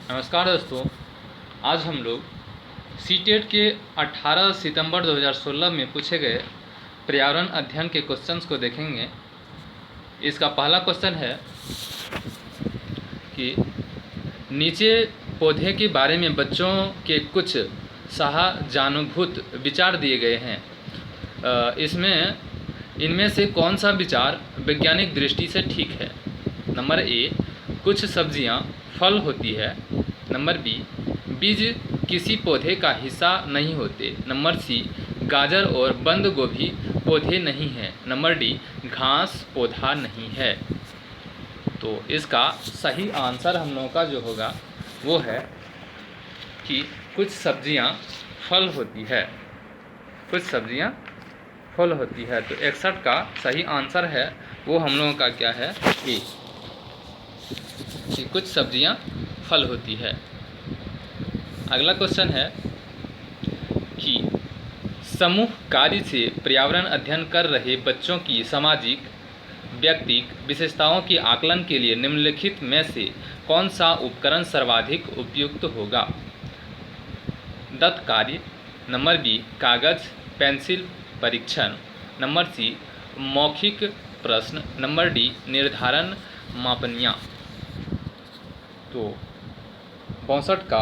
नमस्कार दोस्तों। आज हम लोग सीटेट के 18 सितंबर 2016 में पूछे गए पर्यावरण अध्ययन के क्वेश्चंस को देखेंगे। इसका पहला क्वेश्चन है कि नीचे पौधे के बारे में बच्चों के कुछ सहानुभूत विचार दिए गए हैं। इनमें से कौन सा विचार वैज्ञानिक दृष्टि से ठीक है? नंबर ए, कुछ सब्जियां फल होती है। नंबर बी, बीज किसी पौधे का हिस्सा नहीं होते। नंबर सी, गाजर और बंद गोभी पौधे नहीं हैं। नंबर डी, घास पौधा नहीं है। तो इसका सही आंसर हम लोगों का जो होगा वो है कि कुछ सब्जियां फल होती है। कुछ सब्जियां फल होती है। तो 61 का सही आंसर है वो हम लोगों का क्या है? ए, कि कुछ सब्जियां फल होती है। अगला क्वेश्चन है कि समूह कार्य से पर्यावरण अध्ययन कर रहे बच्चों की सामाजिक व्यक्तिक विशेषताओं के आकलन के लिए निम्नलिखित में से कौन सा उपकरण सर्वाधिक उपयुक्त होगा? दत्त कार्य। नंबर बी, कागज पेंसिल परीक्षण। नंबर सी, मौखिक प्रश्न। नंबर डी, निर्धारण मापनियाँ। तो 62 का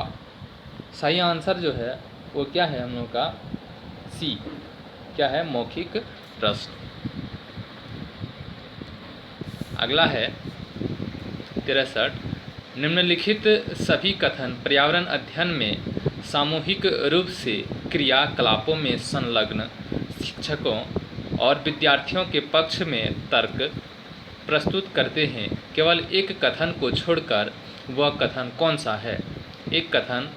सही आंसर जो है वो क्या है? हम लोग का सी, क्या है? मौखिक प्रश्न। अगला है 63, निम्नलिखित सभी कथन पर्यावरण अध्ययन में सामूहिक रूप से क्रियाकलापों में संलग्न शिक्षकों और विद्यार्थियों के पक्ष में तर्क प्रस्तुत करते हैं। केवल एक कथन को छोड़कर वह कथन कौन सा है? एक कथन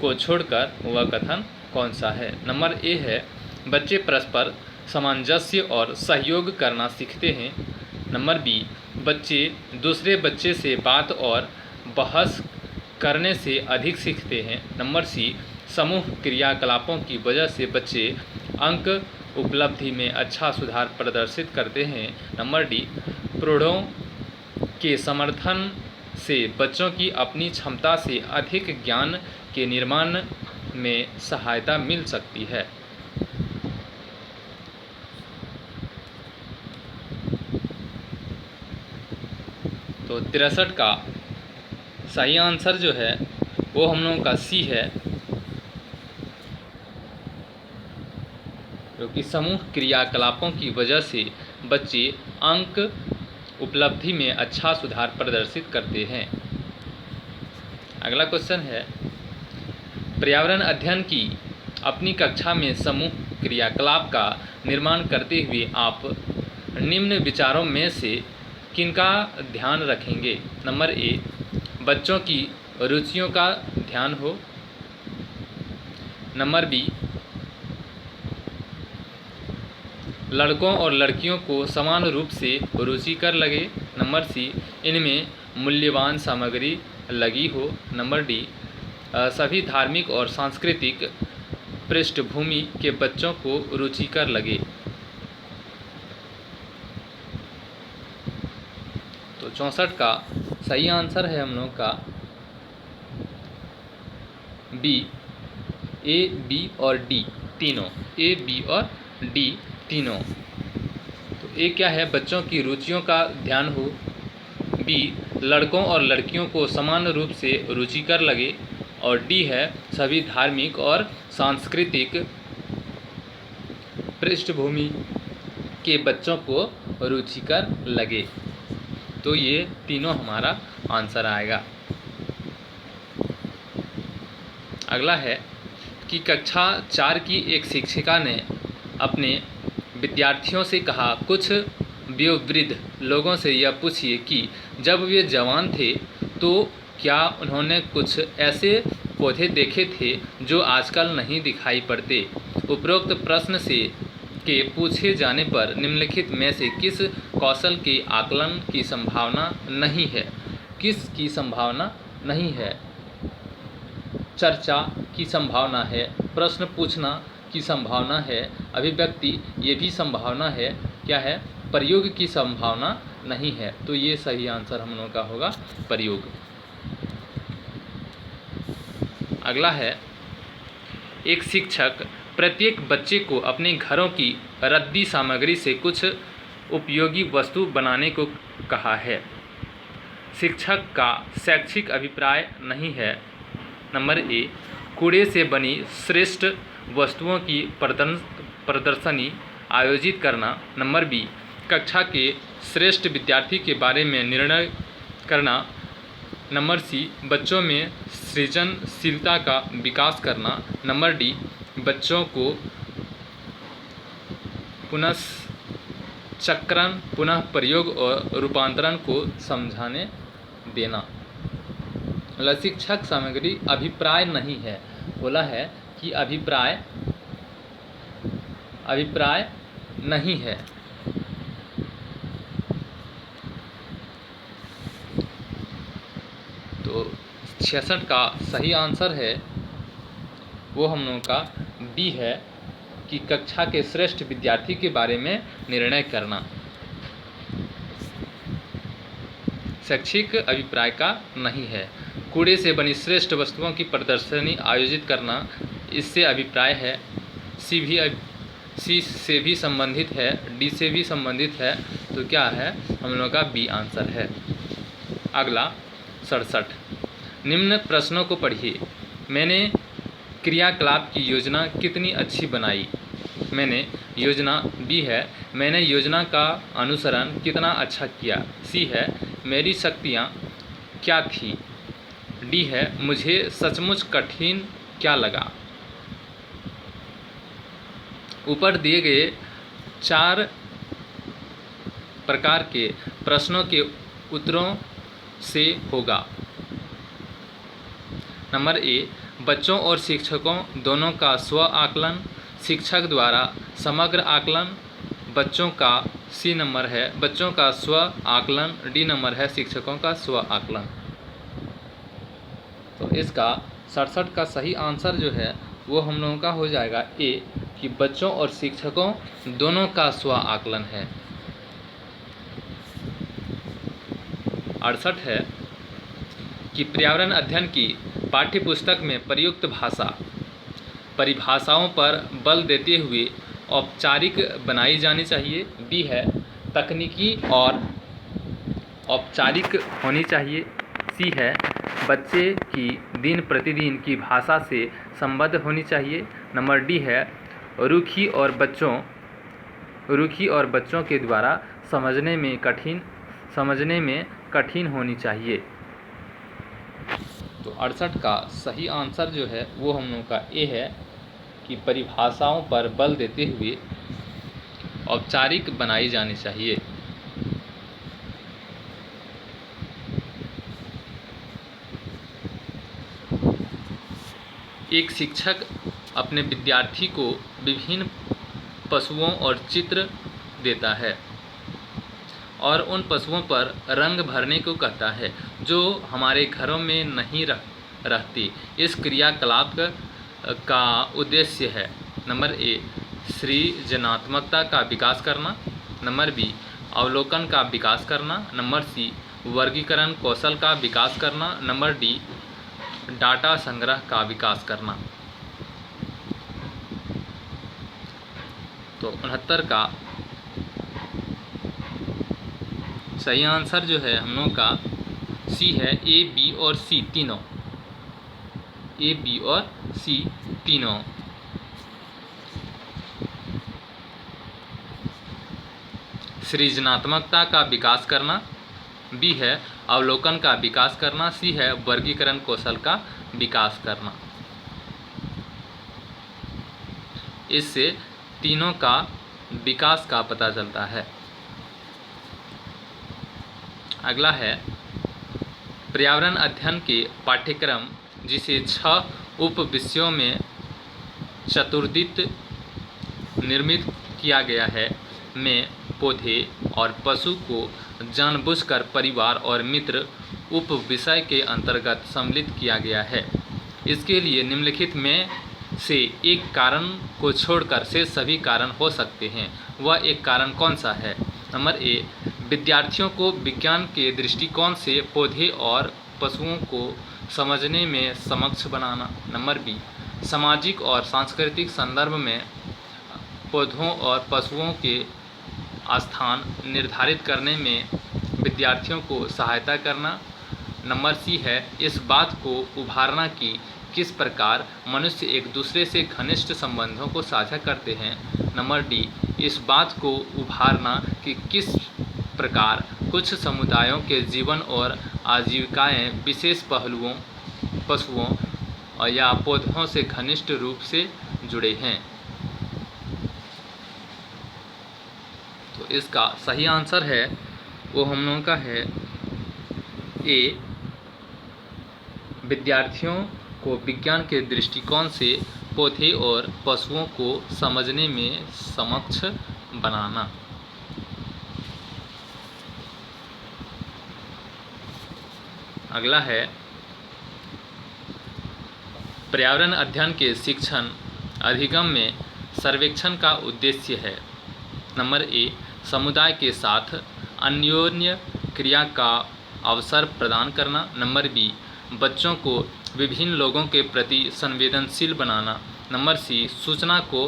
को छोड़कर वह कथन कौन सा है? नंबर ए है, बच्चे परस्पर सामंजस्य और सहयोग करना सीखते हैं। नंबर बी, बच्चे दूसरे बच्चे से बात और बहस करने से अधिक सीखते हैं। नंबर सी, समूह क्रियाकलापों की वजह से बच्चे अंक उपलब्धि में अच्छा सुधार प्रदर्शित करते हैं। नंबर डी, प्रौढ़ों के समर्थन से बच्चों की अपनी क्षमता से अधिक ज्ञान के निर्माण में सहायता मिल सकती है। तो 63 का सही आंसर जो है वो हम लोगों का सी है, क्योंकि समूह क्रियाकलापों की वजह से बच्चे अंक उपलब्धि में अच्छा सुधार प्रदर्शित करते हैं। अगला क्वेश्चन है, पर्यावरण अध्ययन की अपनी कक्षा में समूह क्रियाकलाप का निर्माण करते हुए आप निम्न विचारों में से किनका ध्यान रखेंगे? नंबर ए, बच्चों की रुचियों का ध्यान हो। नंबर बी, लड़कों और लड़कियों को समान रूप से रुचिकर लगे। नंबर सी, इनमें मूल्यवान सामग्री लगी हो। नंबर डी, सभी धार्मिक और सांस्कृतिक पृष्ठभूमि के बच्चों को रुचिकर लगे। तो 64 का सही आंसर है हम लोग का बी, ए, बी और डी तीनों। ए, बी और डी तीनों। तो ए क्या है? बच्चों की रुचियों का ध्यान हो। बी, लड़कों और लड़कियों को समान रूप से रुचिकर लगे। और डी है, सभी धार्मिक और सांस्कृतिक पृष्ठभूमि के बच्चों को रुचिकर लगे। तो ये तीनों हमारा आंसर आएगा। अगला है कि कक्षा 4 की एक शिक्षिका ने अपने विद्यार्थियों से कहा, कुछ वयोवृद्ध लोगों से यह पूछिए कि जब वे जवान थे तो क्या उन्होंने कुछ ऐसे पौधे देखे थे जो आजकल नहीं दिखाई पड़ते। उपरोक्त प्रश्न के पूछे जाने पर निम्नलिखित में से किस कौशल के आकलन की संभावना नहीं है? किस की संभावना नहीं है? चर्चा की संभावना है, प्रश्न पूछना की संभावना है, अभिव्यक्ति ये भी संभावना है, क्या है? प्रयोग की संभावना नहीं है। तो ये सही आंसर हम लोगों का होगा प्रयोग। अगला है, एक शिक्षक प्रत्येक बच्चे को अपने घरों की रद्दी सामग्री से कुछ उपयोगी वस्तु बनाने को कहा है। शिक्षक का शैक्षिक अभिप्राय नहीं है। नंबर ए, कूड़े से बनी श्रेष्ठ वस्तुओं की प्रदर्शनी आयोजित करना। नंबर बी, कक्षा के श्रेष्ठ विद्यार्थी के बारे में निर्णय करना। नंबर सी, बच्चों में सृजनशीलता का विकास करना। नंबर डी, बच्चों को पुनश्चक्रण, पुनः प्रयोग और रूपांतरण को समझाने देना। मतलब शिक्षक सामग्री अभिप्राय नहीं है, बोला है कि अभिप्राय नहीं है। तो 66 का सही आंसर है वो हम लोगों का बी है कि कक्षा के श्रेष्ठ विद्यार्थी के बारे में निर्णय करना। शैक्षिक अभिप्राय का नहीं है। कूड़े से बनी श्रेष्ठ वस्तुओं की प्रदर्शनी आयोजित करना, इससे अभिप्राय है। सी से भी संबंधित है, डी से भी संबंधित है, तो क्या है हम लोग का बी आंसर है। अगला 67, निम्न प्रश्नों को पढ़िए। मैंने क्रियाकलाप की योजना कितनी अच्छी बनाई। मैंने योजना, बी है मैंने योजना का अनुसरण कितना अच्छा किया। सी है मेरी शक्तियाँ क्या थी। डी है मुझे सचमुच कठिन क्या लगा। ऊपर दिए गए 4 प्रकार के प्रश्नों के उत्तरों से होगा। नंबर ए, बच्चों और शिक्षकों दोनों का स्व आकलन, शिक्षक द्वारा समग्र आकलन। बच्चों का, सी नंबर है बच्चों का स्व आकलन। डी नंबर है शिक्षकों का स्व आकलन। तो इसका 67 का सही आंसर जो है वो हम लोगों का हो जाएगा ए, कि बच्चों और शिक्षकों दोनों का स्व आकलन है। 68 है कि पर्यावरण अध्ययन की पाठ्यपुस्तक में प्रयुक्त भाषा परिभाषाओं पर बल देते हुए औपचारिक बनाई जानी चाहिए। बी है तकनीकी और औपचारिक होनी चाहिए। सी है बच्चे की दिन प्रतिदिन की भाषा से संबद्ध होनी चाहिए। नंबर डी है रुखी और बच्चों के द्वारा समझने में कठिन होनी चाहिए। तो 68 का सही आंसर जो है वो हम लोगों का ए है कि परिभाषाओं पर बल देते हुए औपचारिक बनाई जानी चाहिए। एक शिक्षक अपने विद्यार्थी को विभिन्न पशुओं और चित्र देता है और उन पशुओं पर रंग भरने को कहता है जो हमारे घरों में नहीं रहती। इस क्रियाकलाप का उद्देश्य है। नंबर ए, सृजनात्मकता का विकास करना। नंबर बी, अवलोकन का विकास करना। नंबर सी, वर्गीकरण कौशल का विकास करना। नंबर डी, डाटा संग्रह का विकास करना। तो 69 का सही आंसर जो है हम लोग का सी है, ए, बी और सी तीनों। ए, बी और सी तीनों। सृजनात्मकता का विकास करना, बी है अवलोकन का विकास करना, सी है वर्गीकरण कौशल का विकास करना। इससे तीनों का विकास का पता चलता है। अगला है पर्यावरण अध्ययन के पाठ्यक्रम जिसे 6 उप विषयों में चतुर्दित निर्मित किया गया है में पौधे और पशु को जानबूझकर परिवार और मित्र उप विषय के अंतर्गत सम्मिलित किया गया है। इसके लिए निम्नलिखित में से एक कारण को छोड़कर से सभी कारण हो सकते हैं। वह एक कारण कौन सा है? नंबर ए, विद्यार्थियों को विज्ञान के दृष्टिकोण से पौधे और पशुओं को समझने में सक्षम बनाना। नंबर बी, सामाजिक और सांस्कृतिक संदर्भ में पौधों और पशुओं के स्थान निर्धारित करने में विद्यार्थियों को सहायता करना। नंबर सी है, इस बात को उभारना कि किस प्रकार मनुष्य एक दूसरे से घनिष्ठ संबंधों को साझा करते हैं। नंबर डी, इस बात को उभारना कि किस प्रकार कुछ समुदायों के जीवन और आजीविकाएं विशेष पहलुओं, पशुओं या पौधों से घनिष्ठ रूप से जुड़े हैं। तो इसका सही आंसर है वो हम लोगों का है ए, विद्यार्थियों को विज्ञान के दृष्टिकोण से पौधे और पशुओं को समझने में सक्षम बनाना। अगला है, पर्यावरण अध्ययन के शिक्षण अधिगम में सर्वेक्षण का उद्देश्य है। नंबर ए, समुदाय के साथ अन्योन्य क्रिया का अवसर प्रदान करना। नंबर बी, बच्चों को विभिन्न लोगों के प्रति संवेदनशील बनाना। नंबर सी, सूचना को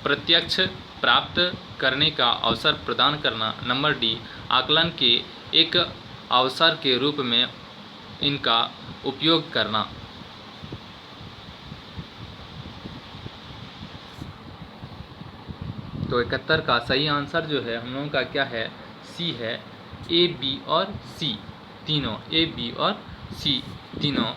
प्रत्यक्ष प्राप्त करने का अवसर प्रदान करना। नंबर डी, आकलन के एक अवसर के रूप में इनका उपयोग करना। तो 71 का सही आंसर जो है हम लोगों का क्या है, सी है, ए, बी और सी तीनों, ए, बी और सी तीनों।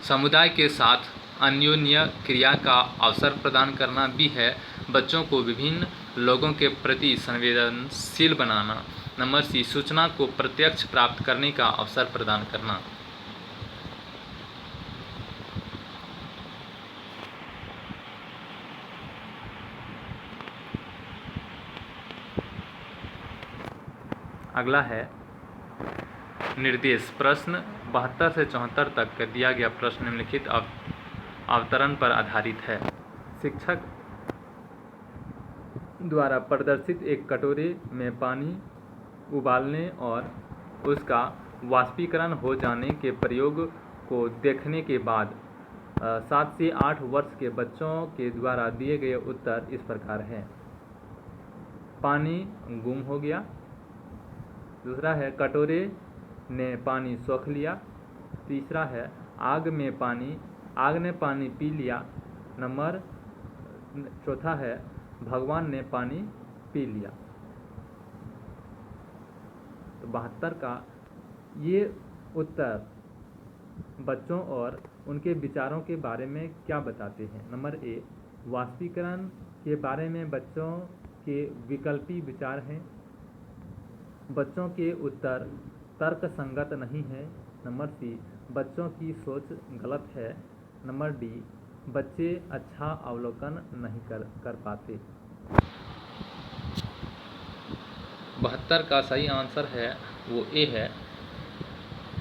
समुदाय के साथ अन्योन्य क्रिया का अवसर प्रदान करना भी है, बच्चों को विभिन्न लोगों के प्रति संवेदनशील बनाना। नंबर सी, सूचना को प्रत्यक्ष प्राप्त करने का अवसर प्रदान करना। अगला है निर्देश। प्रश्न 72 से 74 तक दिया गया प्रश्न निम्नलिखित अवतरण पर आधारित है। शिक्षक द्वारा प्रदर्शित एक कटोरे में पानी उबालने और उसका वाष्पीकरण हो जाने के प्रयोग को देखने के बाद 7 से 8 वर्ष के बच्चों के द्वारा दिए गए उत्तर इस प्रकार हैं। पानी गुम हो गया। दूसरा है, कटोरे ने पानी सोख लिया। तीसरा है, आग ने पानी पी लिया। चौथा है, भगवान ने पानी पी लिया। तो 72 का ये उत्तर बच्चों और उनके विचारों के बारे में क्या बताते हैं। नंबर ए, वाष्पीकरण के बारे में बच्चों के विकल्पी विचार हैं। बच्चों के उत्तर तर्कसंगत नहीं है। नंबर सी, बच्चों की सोच गलत है। नंबर डी, बच्चे अच्छा अवलोकन नहीं कर पाते। 72 का सही आंसर है वो ए है,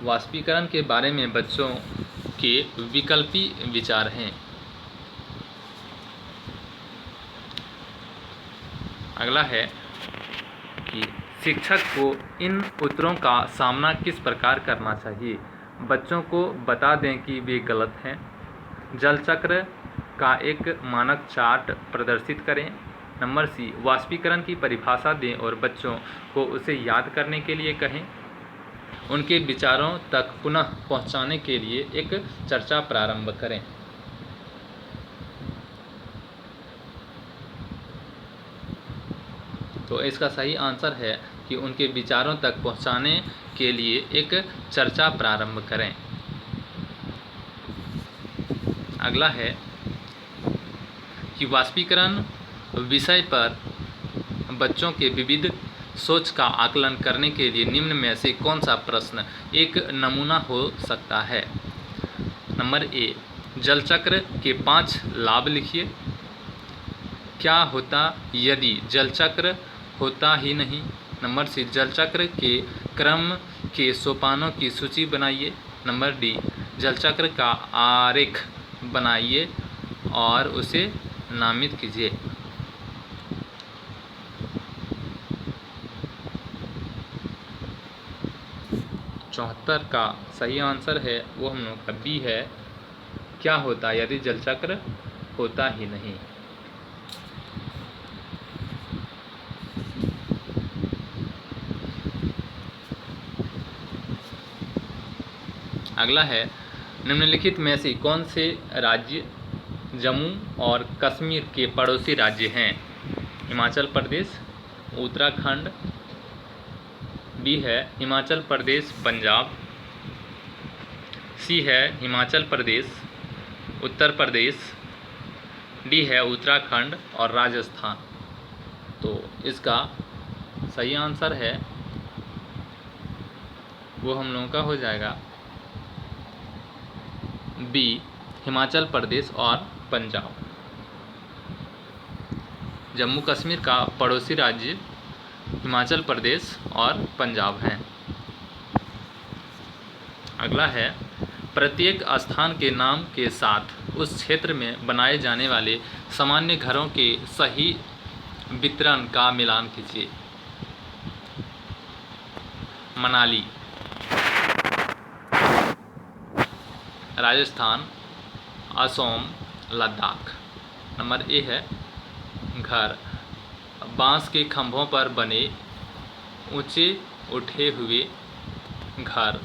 वाष्पीकरण के बारे में बच्चों के विकल्पी विचार हैं। अगला है कि शिक्षक को इन उत्तरों का सामना किस प्रकार करना चाहिए। बच्चों को बता दें कि वे गलत हैं। जल चक्र का एक मानक चार्ट प्रदर्शित करें। नंबर सी, वाष्पीकरण की परिभाषा दें और बच्चों को उसे याद करने के लिए कहें। उनके विचारों तक पुनः पहुंचाने के लिए एक चर्चा प्रारंभ करें। तो इसका सही आंसर है कि उनके विचारों तक पहुंचाने के लिए एक चर्चा प्रारंभ करें। अगला है कि वाष्पीकरण विषय पर बच्चों के विविध सोच का आकलन करने के लिए निम्न में से कौन सा प्रश्न एक नमूना हो सकता है। नंबर ए, जल चक्र के 5 लाभ लिखिए। क्या होता यदि जल चक्र होता ही नहीं। नंबर सी, जल चक्र के क्रम के सोपानों की सूची बनाइए। नंबर डी, जल चक्र का आरेख बनाइए और उसे नामित कीजिए। 74 का सही आंसर है वो हम लोग का बी है। क्या होता यदि जलचक्र होता ही नहीं। अगला है, निम्नलिखित में से कौन से राज्य जम्मू और कश्मीर के पड़ोसी राज्य हैं? हिमाचल प्रदेश, उत्तराखंड, बी है हिमाचल प्रदेश पंजाब, सी है हिमाचल प्रदेश उत्तर प्रदेश, डी है उत्तराखंड और राजस्थान। तो इसका सही आंसर है वो हम लोगों का हो जाएगा बी, हिमाचल प्रदेश और पंजाब। जम्मू कश्मीर का पड़ोसी राज्य हिमाचल प्रदेश और पंजाब हैं। अगला है, प्रत्येक स्थान के नाम के साथ उस क्षेत्र में बनाए जाने वाले सामान्य घरों के सही वितरण का मिलान कीजिए। मनाली, राजस्थान, असम, लद्दाख। नंबर ए है घर, बांस के खंभों पर बने ऊंचे उठे हुए घर।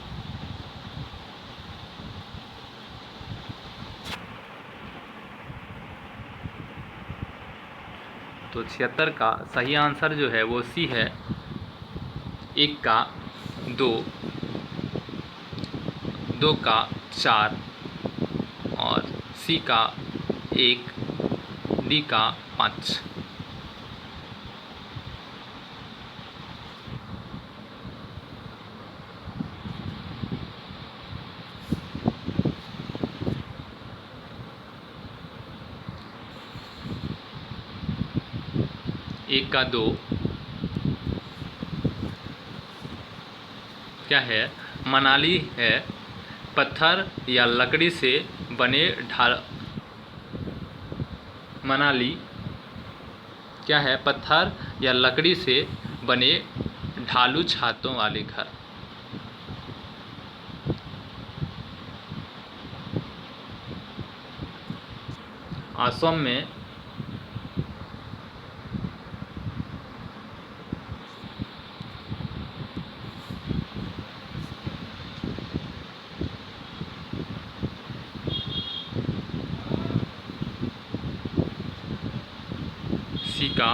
तो 76 का सही आंसर जो है वो सी है, 1 का 2, 2 का 4 और सी का 1, डी का 5। एक का 2 क्या है? मनाली है पत्थर या लकड़ी से बने मनाली क्या है? पत्थर या लकड़ी से बने ढालू छातों वाले घर। असम में सी का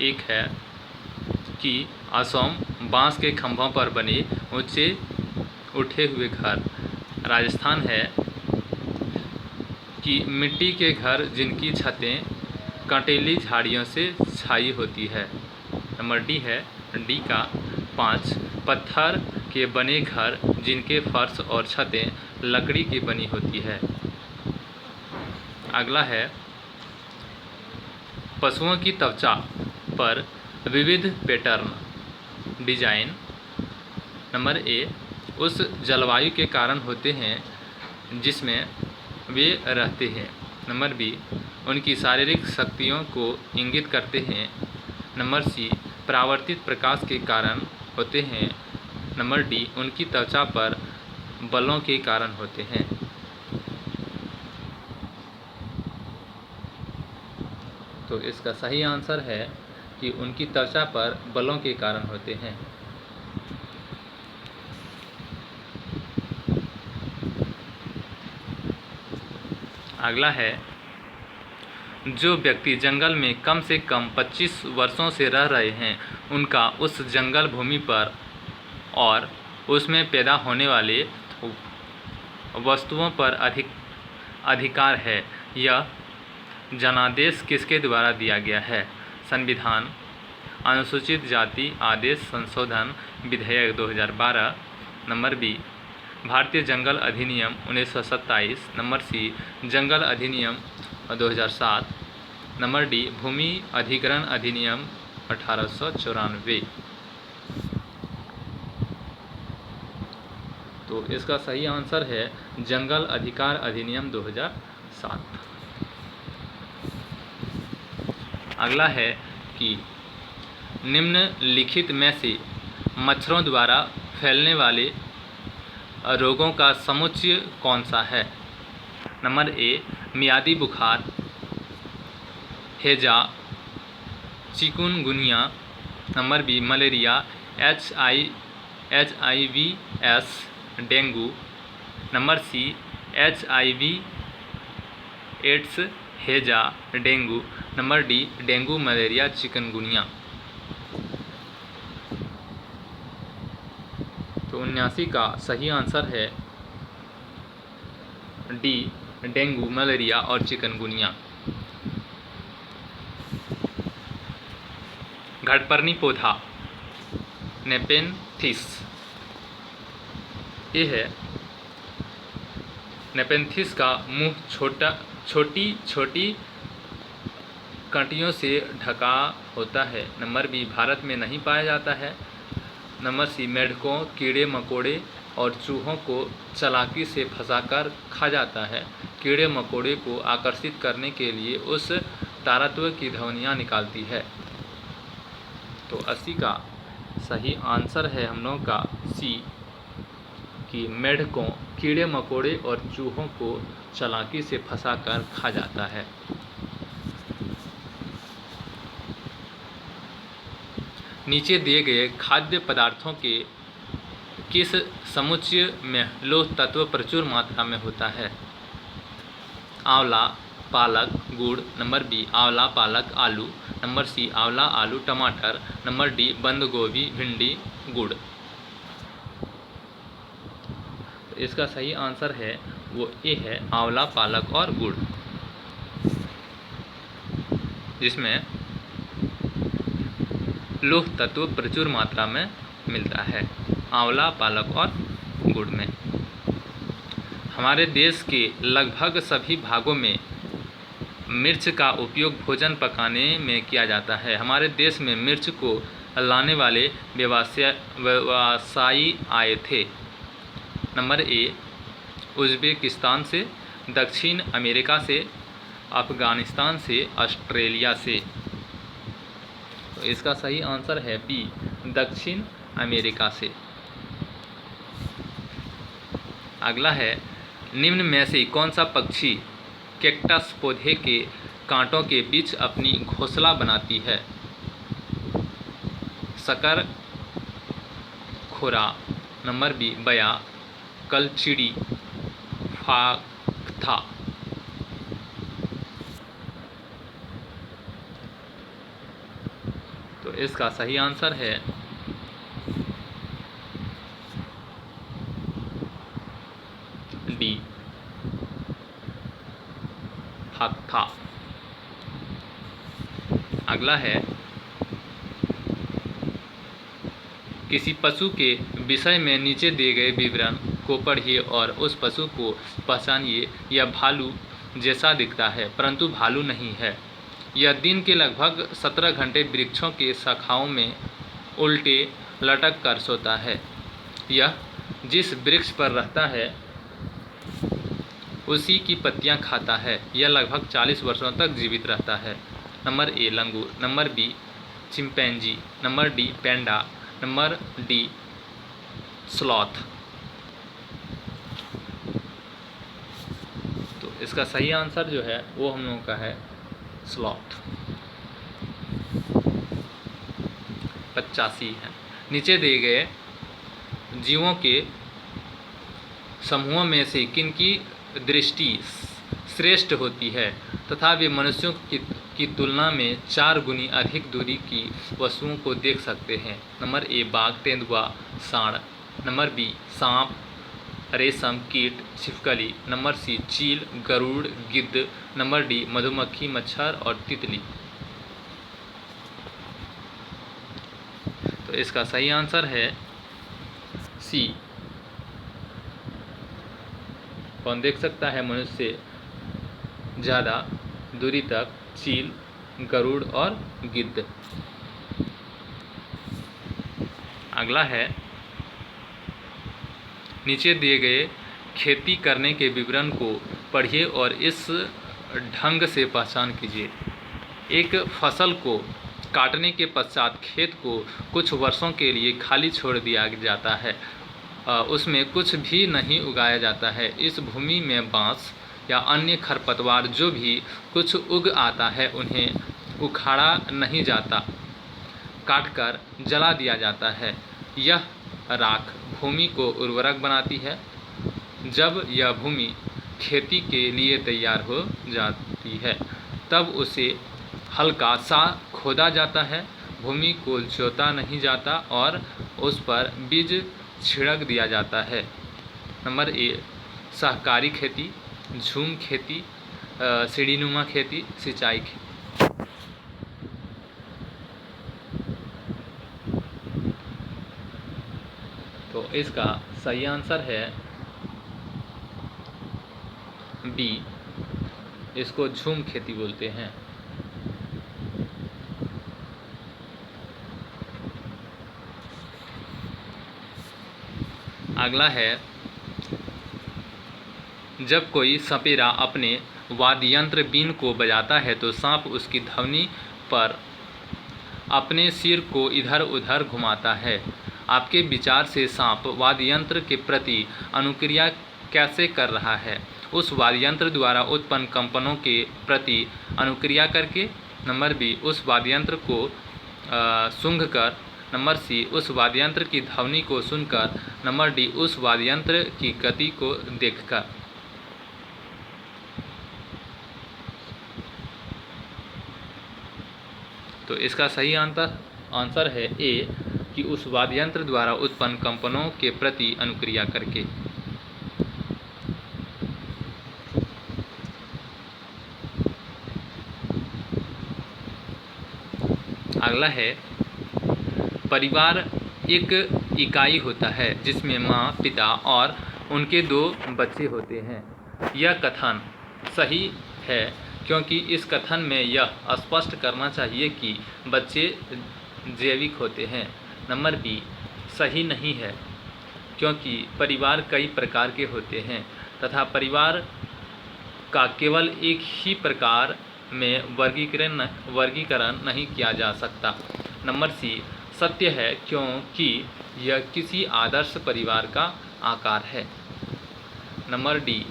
1 है कि असम बांस के खंभों पर बने ऊंचे उठे हुए घर। राजस्थान है कि मिट्टी के घर जिनकी छतें कंटीली झाड़ियों से छाई होती है। नंबर डी है डी का 5, पत्थर के बने घर जिनके फर्श और छतें लकड़ी की बनी होती है। अगला है, पशुओं की त्वचा पर विविध पैटर्न डिजाइन। नंबर ए, उस जलवायु के कारण होते हैं जिसमें वे रहते हैं। नंबर बी, उनकी शारीरिक शक्तियों को इंगित करते हैं। नंबर सी, परावर्तित प्रकाश के कारण होते हैं। नंबर डी, उनकी त्वचा पर बलों के कारण होते हैं। तो इसका सही आंसर है कि उनकी त्वचा पर बलों के कारण होते हैं। अगला है, जो व्यक्ति जंगल में कम से कम 25 वर्षों से रह रहे हैं उनका उस जंगल भूमि पर और उसमें पैदा होने वाले वस्तुओं पर अधिकार है। यह जनादेश किसके द्वारा दिया गया है? संविधान, अनुसूचित जाति आदेश संशोधन विधेयक 2012। नंबर बी, भारतीय जंगल अधिनियम 1927। नंबर सी, जंगल अधिनियम 2007। नंबर डी, भूमि अधिग्रहण अधिनियम 1894। तो इसका सही आंसर है जंगल अधिकार अधिनियम 2007। अगला है कि निम्नलिखित में से मच्छरों द्वारा फैलने वाले रोगों का समुच्चय कौन सा है? नंबर ए मियादी बुखार, हैजा, चिकुनगुनिया। नंबर बी मलेरिया, HIV/एस, dengue. Number C HIV, AIDS, हैजा, dengue. Number D dengue, malaria, chikungunya. तो 79 का सही आंसर है डी डेंगू, मलेरिया और चिकनगुनिया। घटपर्णी पौधा नेपेंथिस, ये है नेपेंथिस का मुंह छोटी छोटी कांटियों से ढका होता है। नंबर बी भारत में नहीं पाया जाता है। नंबर सी मेढकों, कीड़े मकोड़े और चूहों को चालाकी से फंसाकर खा जाता है। कीड़े मकोड़े को आकर्षित करने के लिए उस तारत्व की ध्वनियाँ निकालती है। तो 80 का सही आंसर है हम लोगों का सी कि मेढकों, कीड़े मकोड़े और चूहों को चालाकी से फंसाकर खा जाता है। नीचे दिए गए खाद्य पदार्थों के किस समुच्चय में लौह तत्व प्रचुर मात्रा में होता है? आंवला, पालक, गुड़। नंबर बी आंवला, पालक, आलू। नंबर सी आंवला, आलू, टमाटर। नंबर डी बंद गोभी, भिंडी, गुड़। तो इसका सही आंसर है वो ए है आंवला, पालक और गुड़, जिसमें लौह तत्व प्रचुर मात्रा में मिलता है, आंवला, पालक और गुड़ में। हमारे देश के लगभग सभी भागों में मिर्च का उपयोग भोजन पकाने में किया जाता है। हमारे देश में मिर्च को लाने वाले व्यवसायी आए थे। नंबर ए उज़्बेकिस्तान से, दक्षिण अमेरिका से, अफ़गानिस्तान से, ऑस्ट्रेलिया से। तो इसका सही आंसर है बी दक्षिण अमेरिका से। अगला है निम्न में से कौन सा पक्षी कैक्टस पौधे के कांटों के बीच अपनी घोंसला बनाती है? शकर खोरा। नंबर बी बया, कलचिड़ी, फाख्ता। तो इसका सही आंसर है डी फाख्ता। अगला है किसी पशु के विषय में नीचे दिए गए विवरण को पढ़िए और उस पशु को पहचानिए। यह भालू जैसा दिखता है परंतु भालू नहीं है। यह दिन के लगभग 17 घंटे वृक्षों के शाखाओं में उल्टे लटक कर सोता है। यह जिस वृक्ष पर रहता है उसी की पत्तियां खाता है। यह लगभग 40 वर्षों तक जीवित रहता है। Number A langur. Number B chimpanzee. Number D panda. Number D sloth. तो इसका सही आंसर जो है वो हम लोगों का है स्लॉथ। 85 है। नीचे दिए गए जीवों के समूहों में से किनकी दृष्टि श्रेष्ठ होती है तथा वे मनुष्यों की तुलना में 4 गुनी अधिक दूरी की वस्तुओं को देख सकते हैं? नंबर ए बाघ, तेंदुआ, सांड। नंबर बी सांप, रेशम कीट, छिपकली। नंबर सी चील, गरुड़, गिद्ध। नंबर डी मधुमक्खी, मच्छर और तितली। तो इसका सही आंसर है सी। कौन देख सकता है मनुष्य से ज़्यादा दूरी तक? चील, गरुड़ और गिद्ध। अगला है नीचे दिए गए खेती करने के विवरण को पढ़िए और इस ढंग से पहचान कीजिए। एक फसल को काटने के पश्चात खेत को कुछ वर्षों के लिए खाली छोड़ दिया जाता है। उसमें कुछ भी नहीं उगाया जाता है। इस भूमि में बांस या अन्य खरपतवार जो भी कुछ उग आता है उन्हें उखाड़ा नहीं जाता, काटकर जला दिया जाता है। यह राख भूमि को उर्वरक बनाती है। जब यह भूमि खेती के लिए तैयार हो जाती है तब उसे हल्का सा खोदा जाता है। भूमि को जोता नहीं जाता और उस पर बीज छिड़क दिया जाता है। नंबर ए, सहकारी खेती, झूम खेती, सीढ़ीनुमा खेती, सिंचाई खेती। तो इसका सही आंसर है बी, इसको झूम खेती बोलते हैं। अगला है, जब कोई सपेरा अपने वाद्ययंत्र बीन को बजाता है तो सांप उसकी ध्वनि पर अपने सिर को इधर उधर घुमाता है। आपके विचार से सांप वाद्ययंत्र के प्रति अनुक्रिया कैसे कर रहा है? उस वाद्ययंत्र द्वारा उत्पन्न कंपनों के प्रति अनुक्रिया करके। नंबर बी, उस वाद्ययंत्र को सूंघकर। नंबर सी, उस वाद्ययंत्र की ध्वनि को सुनकर। नंबर डी, उस वाद्ययंत्र की गति को देखकर। तो इसका सही आंसर है ए, कि उस वाद्ययंत्र द्वारा उत्पन्न कंपनों के प्रति अनुक्रिया करके। अगला है, परिवार एक इकाई होता है जिसमें माँ, पिता और उनके 2 बच्चे होते हैं। यह कथन सही है क्योंकि इस कथन में यह स्पष्ट करना चाहिए कि बच्चे जैविक होते हैं। नंबर बी, सही नहीं है क्योंकि परिवार कई प्रकार के होते हैं तथा परिवार का केवल एक ही प्रकार में वर्गीकरण नहीं किया जा सकता। नंबर सी, सत्य है क्योंकि यह किसी आदर्श परिवार का आकार है। नंबर डी,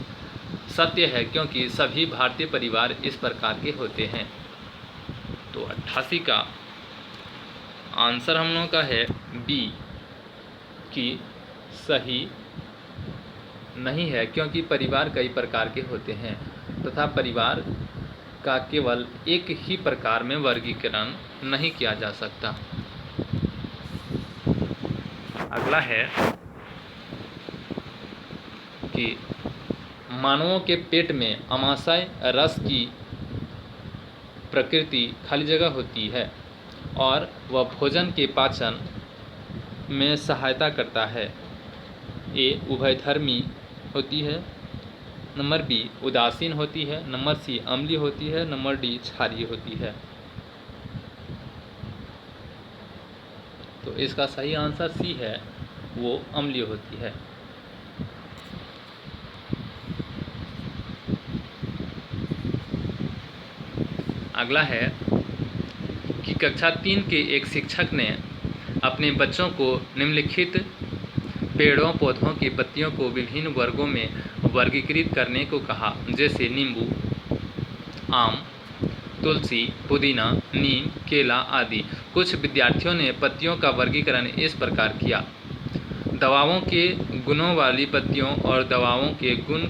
सत्य है क्योंकि सभी भारतीय परिवार इस प्रकार के होते हैं। तो 88 का आंसर हम लोगों का है बी, कि सही नहीं है क्योंकि परिवार कई प्रकार के होते हैं तथा परिवार का केवल एक ही प्रकार में वर्गीकरण नहीं किया जा सकता। अगला है कि मानवों के पेट में आमाशय रस की प्रकृति खाली जगह होती है और वह भोजन के पाचन में सहायता करता है। ए, उभयधर्मी होती है। नंबर बी, उदासीन होती है। नंबर सी, अम्लीय होती है। नंबर डी, क्षारीय होती है। तो इसका सही आंसर सी है, वो अम्लीय होती है। अगला है कि कक्षा 3 के एक शिक्षक ने अपने बच्चों को निम्नलिखित पेड़ों पौधों की पत्तियों को विभिन्न वर्गों में वर्गीकृत करने को कहा, जैसे नींबू, आम, तुलसी, पुदीना, नीम, केला आदि। कुछ विद्यार्थियों ने पत्तियों का वर्गीकरण इस प्रकार किया: दवाओं के गुणों वाली पत्तियों और दवाओं के गुण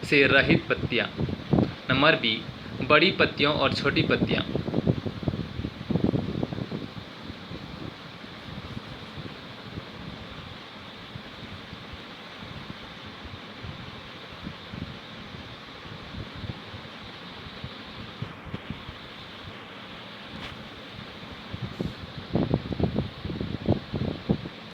से रहित पत्तियाँ। नंबर बी, बड़ी पत्तियों और छोटी पत्तियाँ।